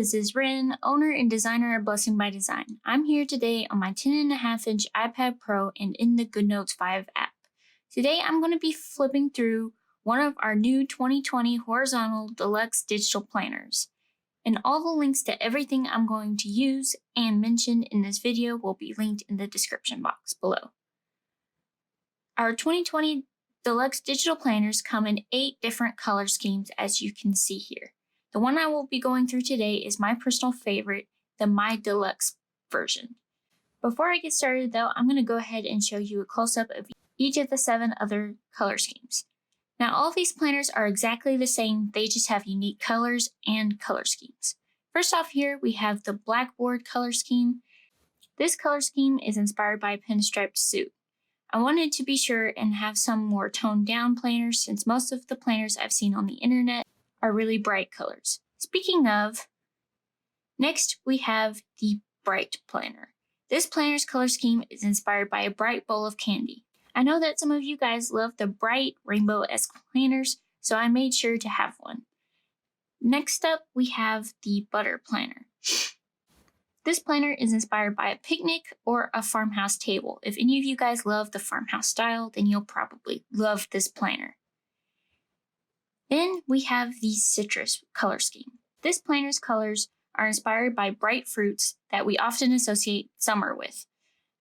this is Rin, owner and designer of Blessing by Design. I'm here today on my 10.5-inch iPad Pro and in the GoodNotes 5 app. Today I'm going to be flipping through one of our new 2020 horizontal deluxe digital planners. And all the links to everything I'm going to use and mention in this video will be linked in the description box below. Our 2020 deluxe digital planners come in 8 different color schemes, as you can see here. The one I will be going through today is my personal favorite, the My Deluxe version. Before I get started though, I'm going to go ahead and show you a close-up of each of the 7 other color schemes. Now all of these planners are exactly the same, they just have unique colors and color schemes. First off here, we have the Blackboard color scheme. This color scheme is inspired by a pinstriped suit. I wanted to be sure and have some more toned down planners since most of the planners I've seen on the internet are really bright colors. Speaking of, next we have the Bright Planner. This planner's color scheme is inspired by a bright bowl of candy. I know that some of you guys love the bright rainbow-esque planners, so I made sure to have one. Next up, we have the Butter Planner. This planner is inspired by a picnic or a farmhouse table. If any of you guys love the farmhouse style, then you'll probably love this planner. Then we have the Citrus color scheme. This planner's colors are inspired by bright fruits that we often associate summer with.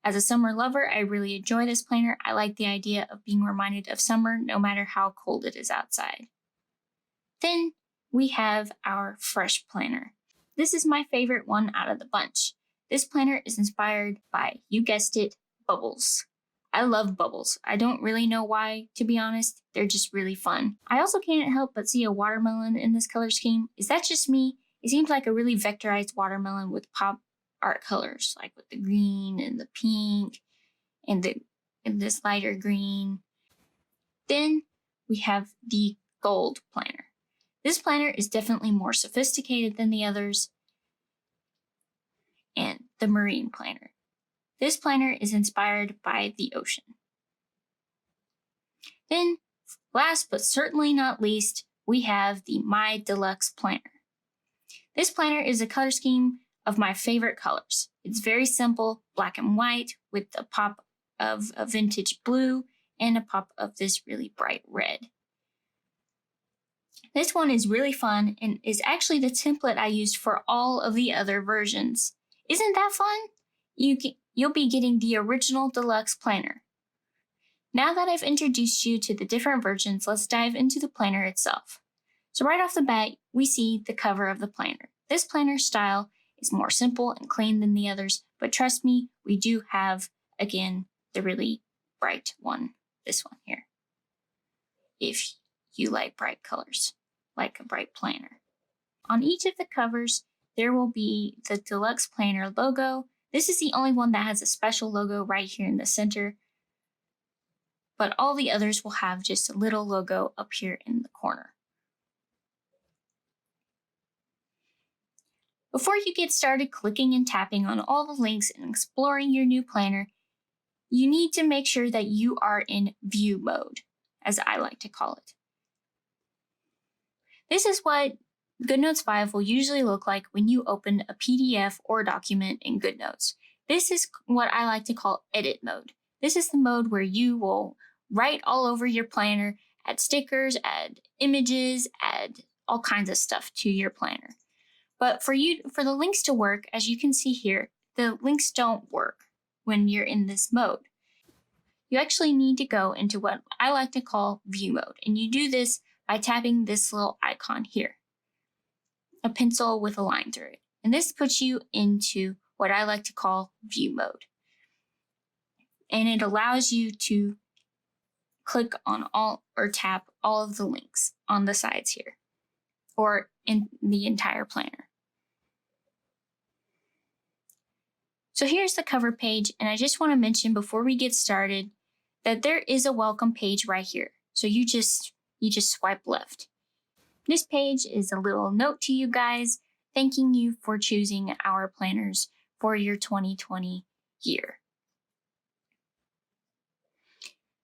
As a summer lover, I really enjoy this planner. I like the idea of being reminded of summer no matter how cold it is outside. Then we have our Fresh Planner. This is my favorite one out of the bunch. This planner is inspired by, you guessed it, bubbles. I love bubbles. I don't really know why, to be honest. They're just really fun. I also can't help but see a watermelon in this color scheme. Is that just me? It seems like a really vectorized watermelon with pop art colors, like with the green and the pink and this lighter green. Then we have the Gold Planner. This planner is definitely more sophisticated than the others. And the Marine Planner. This planner is inspired by the ocean. Then, last but certainly not least, we have the My Deluxe Planner. This planner is a color scheme of my favorite colors. It's very simple, black and white, with a pop of a vintage blue and a pop of this really bright red. This one is really fun and is actually the template I used for all of the other versions. Isn't that fun? You'll be getting the original deluxe planner. Now that I've introduced you to the different versions, let's dive into the planner itself. So right off the bat, we see the cover of the planner. This planner style is more simple and clean than the others, but trust me, we do have, again, the really bright one, this one here. If you like bright colors, like a bright planner. On each of the covers, there will be the Deluxe Planner logo. This is the only one that has a special logo right here in the center, but all the others will have just a little logo up here in the corner. Before you get started clicking and tapping on all the links and exploring your new planner, you need to make sure that you are in view mode, as I like to call it. This is what GoodNotes 5 will usually look like when you open a PDF or document in GoodNotes. This is what I like to call edit mode. This is the mode where you will write all over your planner, add stickers, add images, add all kinds of stuff to your planner. But for the links to work, as you can see here, the links don't work when you're in this mode. You actually need to go into what I like to call view mode, and you do this by tapping this little icon here. A pencil with a line through it. And this puts you into what I like to call view mode. And it allows you to click on all or tap all of the links on the sides here or in the entire planner. So here's the cover page, and I just want to mention before we get started that there is a welcome page right here. So you just swipe left. This page is a little note to you guys, thanking you for choosing our planners for your 2020 year.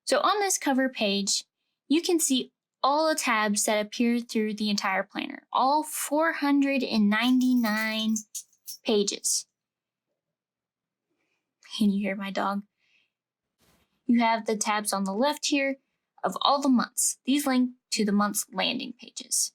So on this cover page, you can see all the tabs that appear through the entire planner, all 499 pages. Can you hear my dog? You have the tabs on the left here of all the months. These link to the month's landing pages.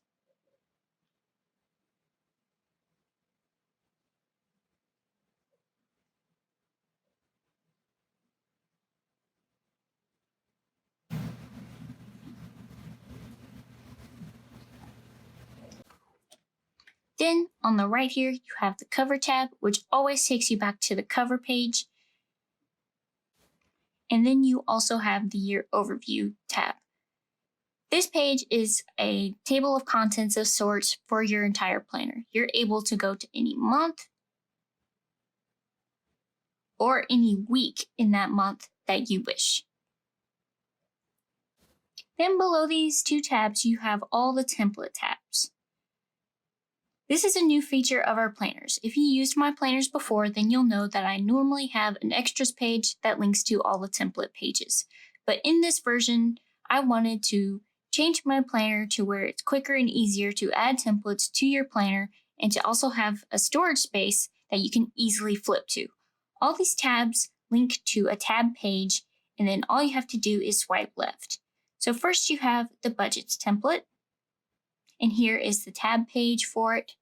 Then on the right here, you have the cover tab, which always takes you back to the cover page. And then you also have the year overview tab. This page is a table of contents of sorts for your entire planner. You're able to go to any month or any week in that month that you wish. Then below these two tabs, you have all the template tabs. This is a new feature of our planners. If you used my planners before, then you'll know that I normally have an extras page that links to all the template pages. But in this version, I wanted to change my planner to where it's quicker and easier to add templates to your planner and to also have a storage space that you can easily flip to. All these tabs link to a tab page, and then all you have to do is swipe left. So first you have the budgets template, and here is the tab page for it,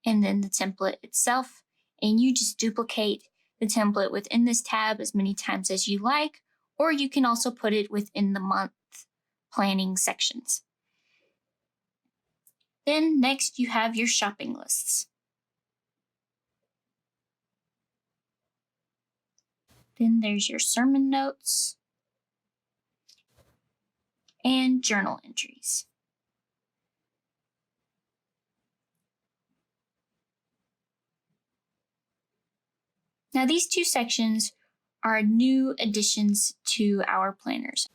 and then the template itself. And you just duplicate the template within this tab as many times as you like, or you can also put it within the month planning sections. Then next you have your shopping lists. Then there's your sermon notes and journal entries. Now these two sections are new additions to our planners.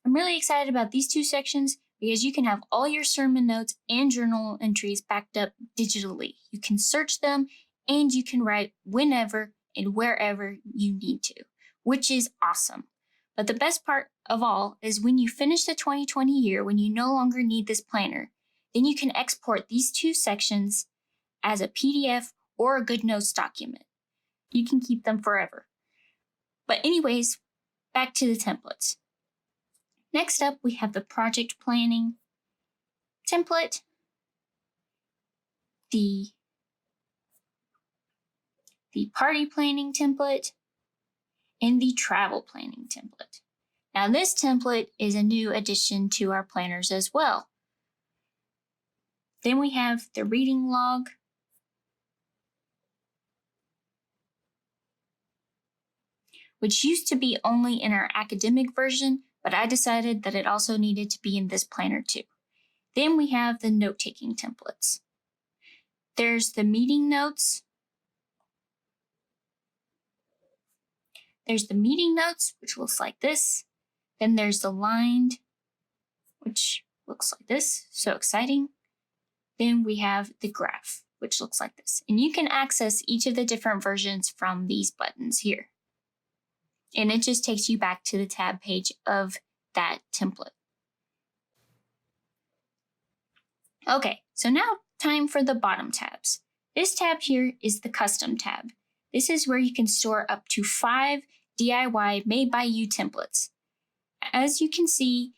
I'm really excited about these two sections because you can have all your sermon notes and journal entries backed up digitally. You can search them and you can write whenever and wherever you need to, which is awesome. But the best part of all is when you finish the 2020 year, when you no longer need this planner, then you can export these two sections as a PDF or a GoodNotes document. You can keep them forever. But anyways, back to the templates. Next up, we have the project planning template, the party planning template, and the travel planning template. Now this template is a new addition to our planners as well. Then we have the reading log, which used to be only in our academic version, but I decided that it also needed to be in this planner too. Then we have the note-taking templates. There's the meeting notes. There's the meeting notes, which looks like this. Then there's the lined, which looks like this. So exciting. Then we have the graph, which looks like this. And you can access each of the different versions from these buttons here. And it just takes you back to the tab page of that template. Okay, so now time for the bottom tabs. This tab here is the custom tab. This is where you can store up to 5 DIY made by you templates. As you can see,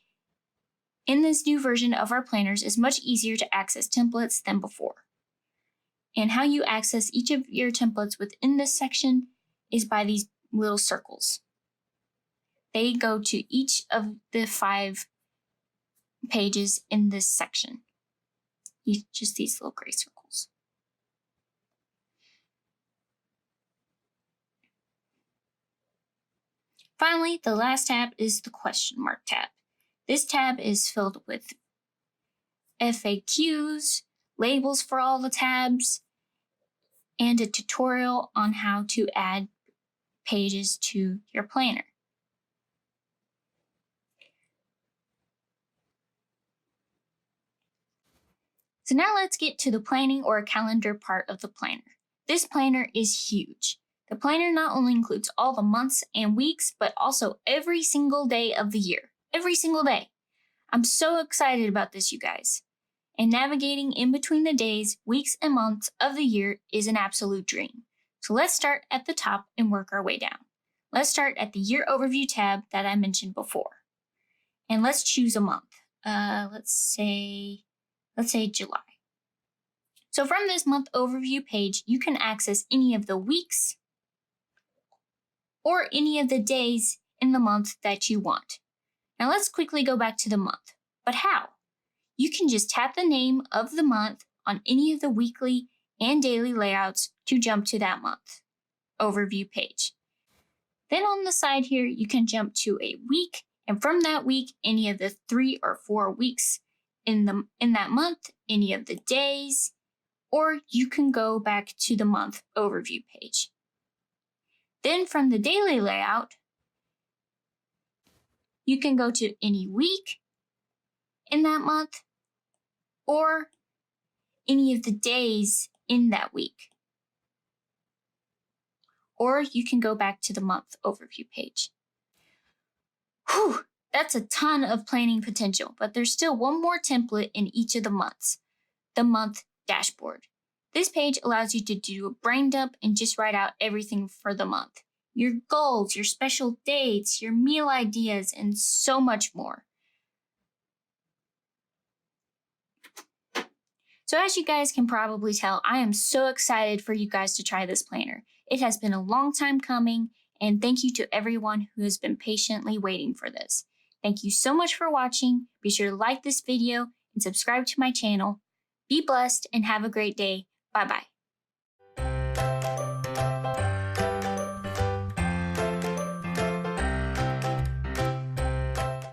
in this new version of our planners, it's much easier to access templates than before. And how you access each of your templates within this section is by these little circles. They go to each of the 5 pages in this section. Just these little gray circles. Finally, the last tab is the question mark tab. This tab is filled with FAQs, labels for all the tabs, and a tutorial on how to add pages to your planner. So now let's get to the planning or calendar part of the planner. This planner is huge. The planner not only includes all the months and weeks, but also every single day of the year. Every single day. I'm so excited about this, you guys. And navigating in between the days, weeks, and months of the year is an absolute dream. So let's start at the top and work our way down. Let's start at the Year Overview tab that I mentioned before. And let's choose a month. Let's say July. So from this month overview page, you can access any of the weeks or any of the days in the month that you want. Now let's quickly go back to the month. But how? You can just tap the name of the month on any of the weekly and daily layouts to jump to that month overview page. Then on the side here, you can jump to a week, and from that week, any of the 3 or 4 weeks in that month, any of the days, or you can go back to the month overview page. Then from the daily layout, you can go to any week in that month or any of the days in that week. Or you can go back to the month overview page. Whew, that's a ton of planning potential, but there's still one more template in each of the months, the month dashboard. This page allows you to do a brain dump and just write out everything for the month. Your goals, your special dates, your meal ideas, and so much more. So as you guys can probably tell, I am so excited for you guys to try this planner. It has been a long time coming, and thank you to everyone who has been patiently waiting for this. Thank you so much for watching. Be sure to like this video and subscribe to my channel. Be blessed and have a great day. Bye-bye.